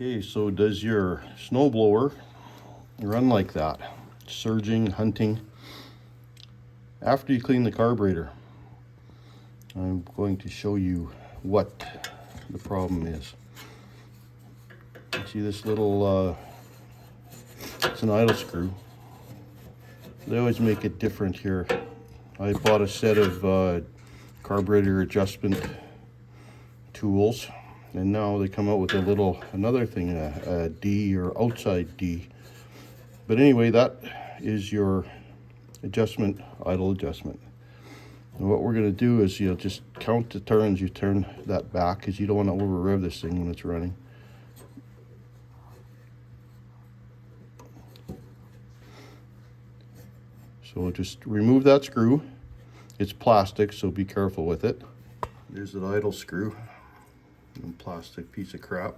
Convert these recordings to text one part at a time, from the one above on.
Okay, so does your snowblower run like that? Surging, hunting. After you clean the carburetor, I'm going to show you what the problem is. You see this little, it's an idle screw. They always make it different here. I bought a set of carburetor adjustment tools, and now they come out with another thing, a D or outside D. But anyway, that is your adjustment, idle adjustment. And what we're going to do is you'll just count the turns. You turn that back because you don't want to over rev this thing when it's running. So just remove that screw. It's plastic, so be careful with it. There's an idle screw, a plastic piece of crap.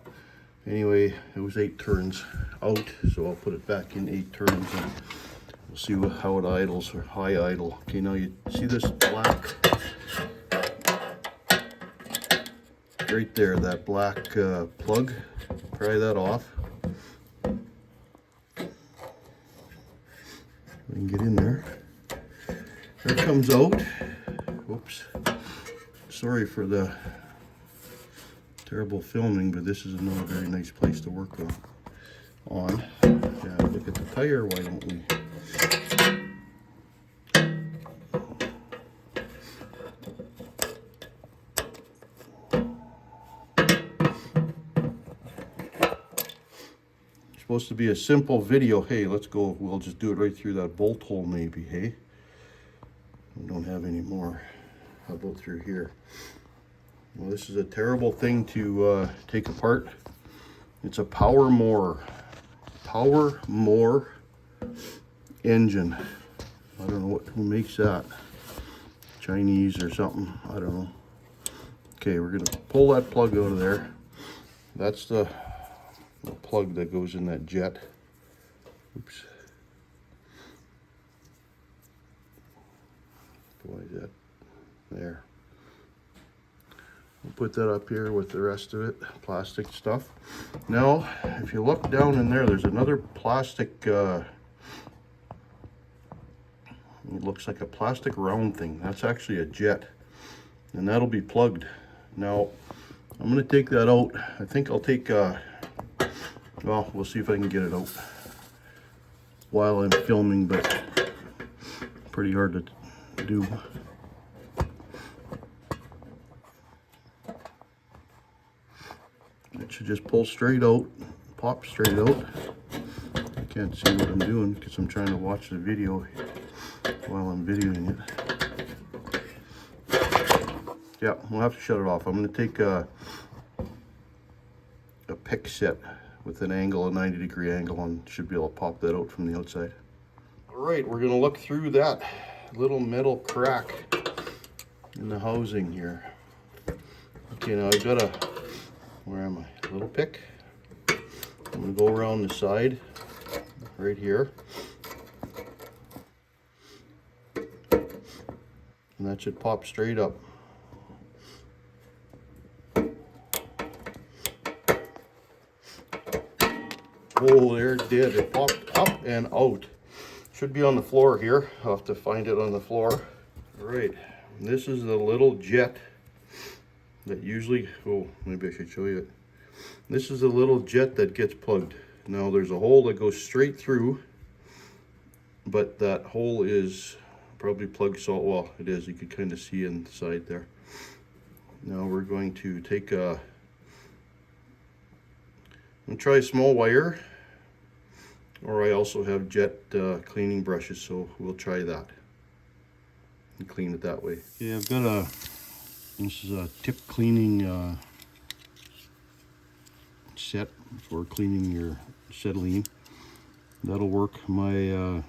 Anyway, it was 8 turns out, so I'll put it back in 8 turns and we'll see how it idles, or high idle. Okay, now you see this black right there, that black plug. Pry that off. We can get in there. There it comes out. Whoops. Sorry for the terrible filming, but this is not a very nice place to work on. Yeah, look at the tire, why don't we? Supposed to be a simple video. Hey, let's go. We'll just do it right through that bolt hole maybe, hey? We don't have any more. How about through here? Well, this is a terrible thing to take apart. It's a Power More engine. I don't know who makes that. Chinese or something, I don't know. Okay, we're gonna pull that plug out of there. That's the plug that goes in that jet. Oops. Why is that there? We'll put that up here with the rest of it, plastic stuff. Now, if you look down in there, there's another plastic, it looks like a plastic round thing. That's actually a jet, and that'll be plugged. Now, I'm gonna take that out. I think I'll take, well, we'll see if I can get it out while I'm filming, but pretty hard to do. It should just pull straight out, pop straight out. I can't see what I'm doing because I'm trying to watch the video while I'm videoing it. Yeah, we'll have to shut it off. I'm going to take a pick set with an angle, a 90-degree angle, and should be able to pop that out from the outside. All right, we're going to look through that little metal crack in the housing here. Okay, now I've got where am I? A little pick. I'm going to go around the side right here. And that should pop straight up. Oh, there it did. It popped up and out. Should be on the floor here. I'll have to find it on the floor. All right, this is the little jet that usually, oh, maybe I should show you it. This is a little jet that gets plugged. Now there's a hole that goes straight through, but that hole is probably plugged salt. Well, it is. You can kind of see inside there. Now we're going to take I'm gonna try a small wire, or I also have jet cleaning brushes, so we'll try that and clean it that way. Okay, I've got this is a tip cleaning set for cleaning your acetylene. That'll work. My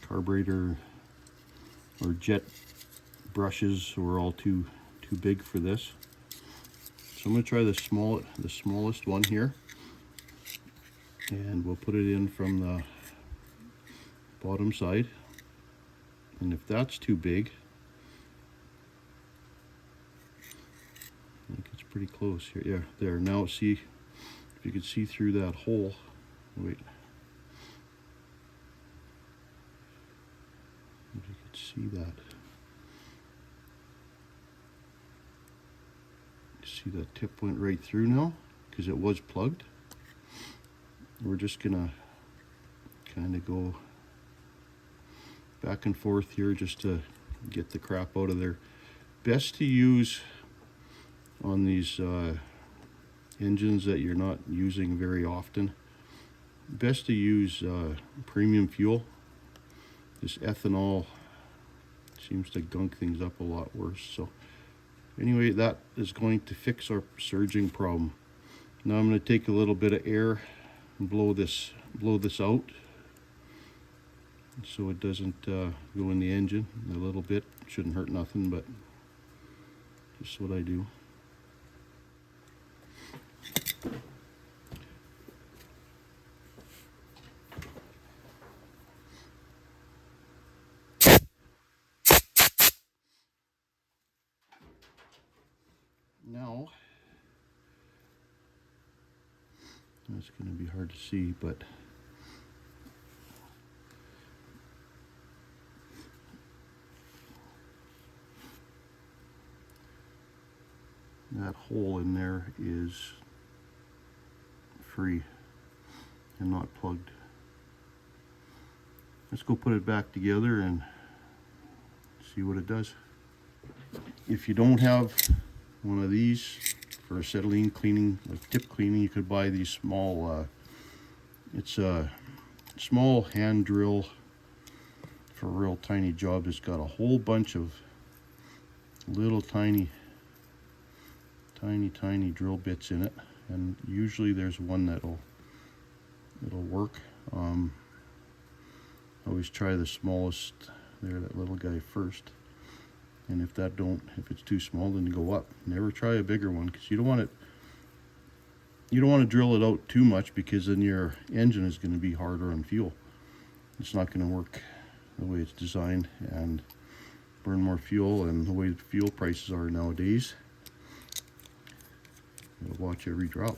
carburetor or jet brushes were all too big for this. So I'm going to try the smallest one here, and we'll put it in from the bottom side. And if that's too big, I think it's pretty close here. Yeah, there. Now see, if you could see through that hole. Wait. If you could see that. See that tip went right through now because it was plugged. We're just gonna kind of go back and forth here just to get the crap out of there. Best to use on these engines that you're not using very often. Best to use premium fuel. This ethanol seems to gunk things up a lot worse. So anyway, that is going to fix our surging problem. Now I'm going to take a little bit of air and blow this out so it doesn't go in the engine. A little bit shouldn't hurt nothing, but just what I do. Now, it's going to be hard to see, but that hole in there is free and not plugged. Let's go put it back together and see what it does. If you don't have one of these for acetylene cleaning, like tip cleaning, you could buy these small, it's a small hand drill for real tiny jobs. It's got a whole bunch of little tiny drill bits in it, and usually there's one that'll work. Always try the smallest there, that little guy first. And if it's too small, then go up. Never try a bigger one, because you don't want to drill it out too much, because then your engine is going to be harder on fuel. It's not going to work the way it's designed and burn more fuel. And the way the fuel prices are nowadays, you'll watch every drop.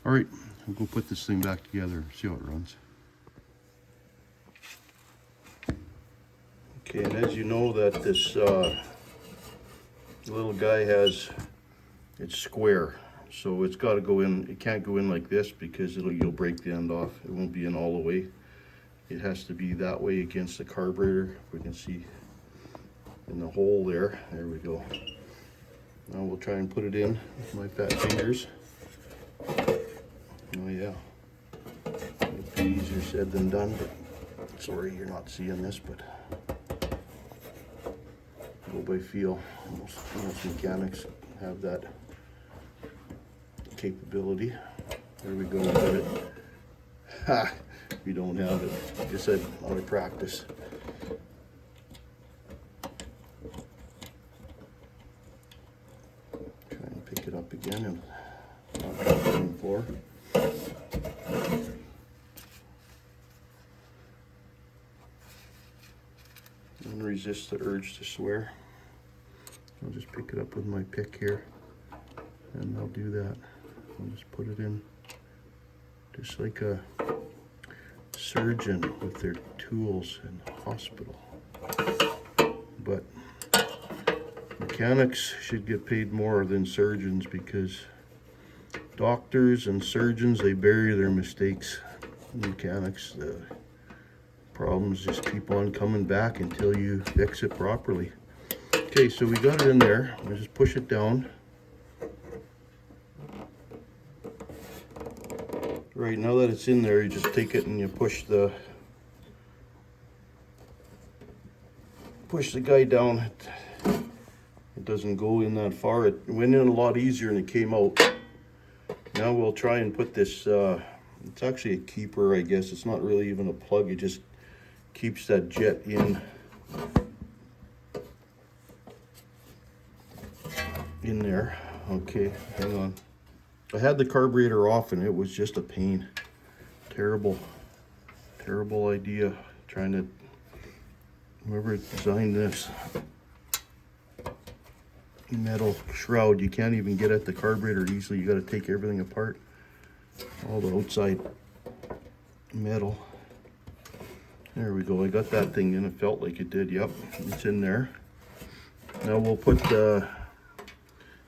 All right, we'll go put this thing back together and see how it runs. Okay, and as you know that this little guy it's square, so it's got to go in. It can't go in like this, because you'll break the end off. It won't be in all the way. It has to be that way against the carburetor. We can see in the hole there. There we go. Now we'll try and put it in with my fat fingers. Oh yeah, it'd be easier said than done, but sorry you're not seeing this, but go by feel. Most mechanics have that capability. There we go, we got it. Ha! We don't have it. Like I said, out of practice. Try and pick it up again and not drop it on the floor. And resist the urge to swear. I'll just pick it up with my pick here, and I'll do that. I'll just put it in just like a surgeon with their tools in the hospital. But mechanics should get paid more than surgeons, because doctors and surgeons, they bury their mistakes. Mechanics, the problems just keep on coming back until you fix it properly. Okay, so we got it in there. I'll just push it down. Right, now that it's in there, you just take it and you push the guy down. It doesn't go in that far. It went in a lot easier and it came out. Now we'll try and put this, it's actually a keeper, I guess. It's not really even a plug. It just keeps that jet in there. Okay, hang on. I had the carburetor off and it was just a pain. Terrible idea trying to, whoever designed this metal shroud, you can't even get at the carburetor easily. You got to take everything apart. all the outside metal. There we go. I got that thing in. It felt like it did. Yep, it's in there. Now we'll put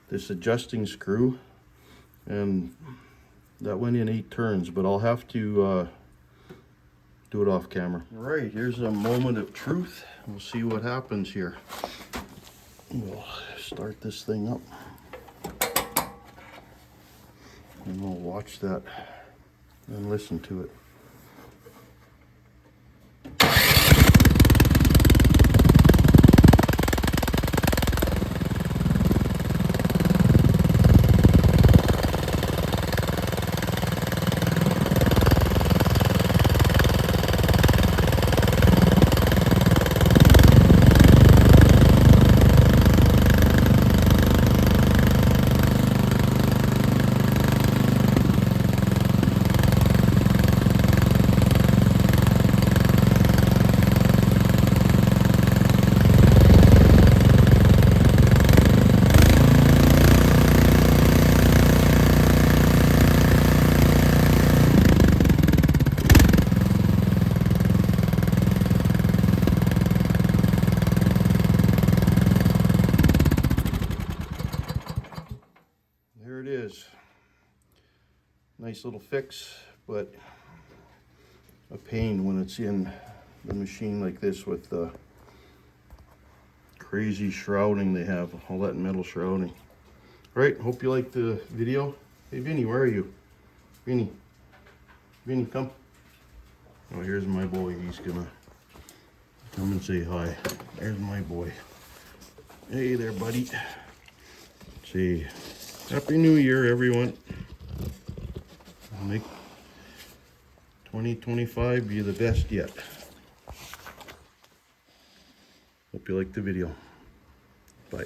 this adjusting screw, and that went in 8 turns, but I'll have to do it off camera. All right, here's a moment of truth. We'll see what happens here. We'll start this thing up, and we'll watch that and listen to it. There it is. Nice little fix, but a pain when it's in the machine like this with the crazy shrouding they have, all that metal shrouding. All right, hope you liked the video. Hey Vinny, where are you? Vinny, come. Oh, here's my boy. He's gonna come and say hi. There's my boy. Hey there, buddy. Say Happy New Year, everyone. Make 2025 be the best yet. Hope you liked the video. Bye.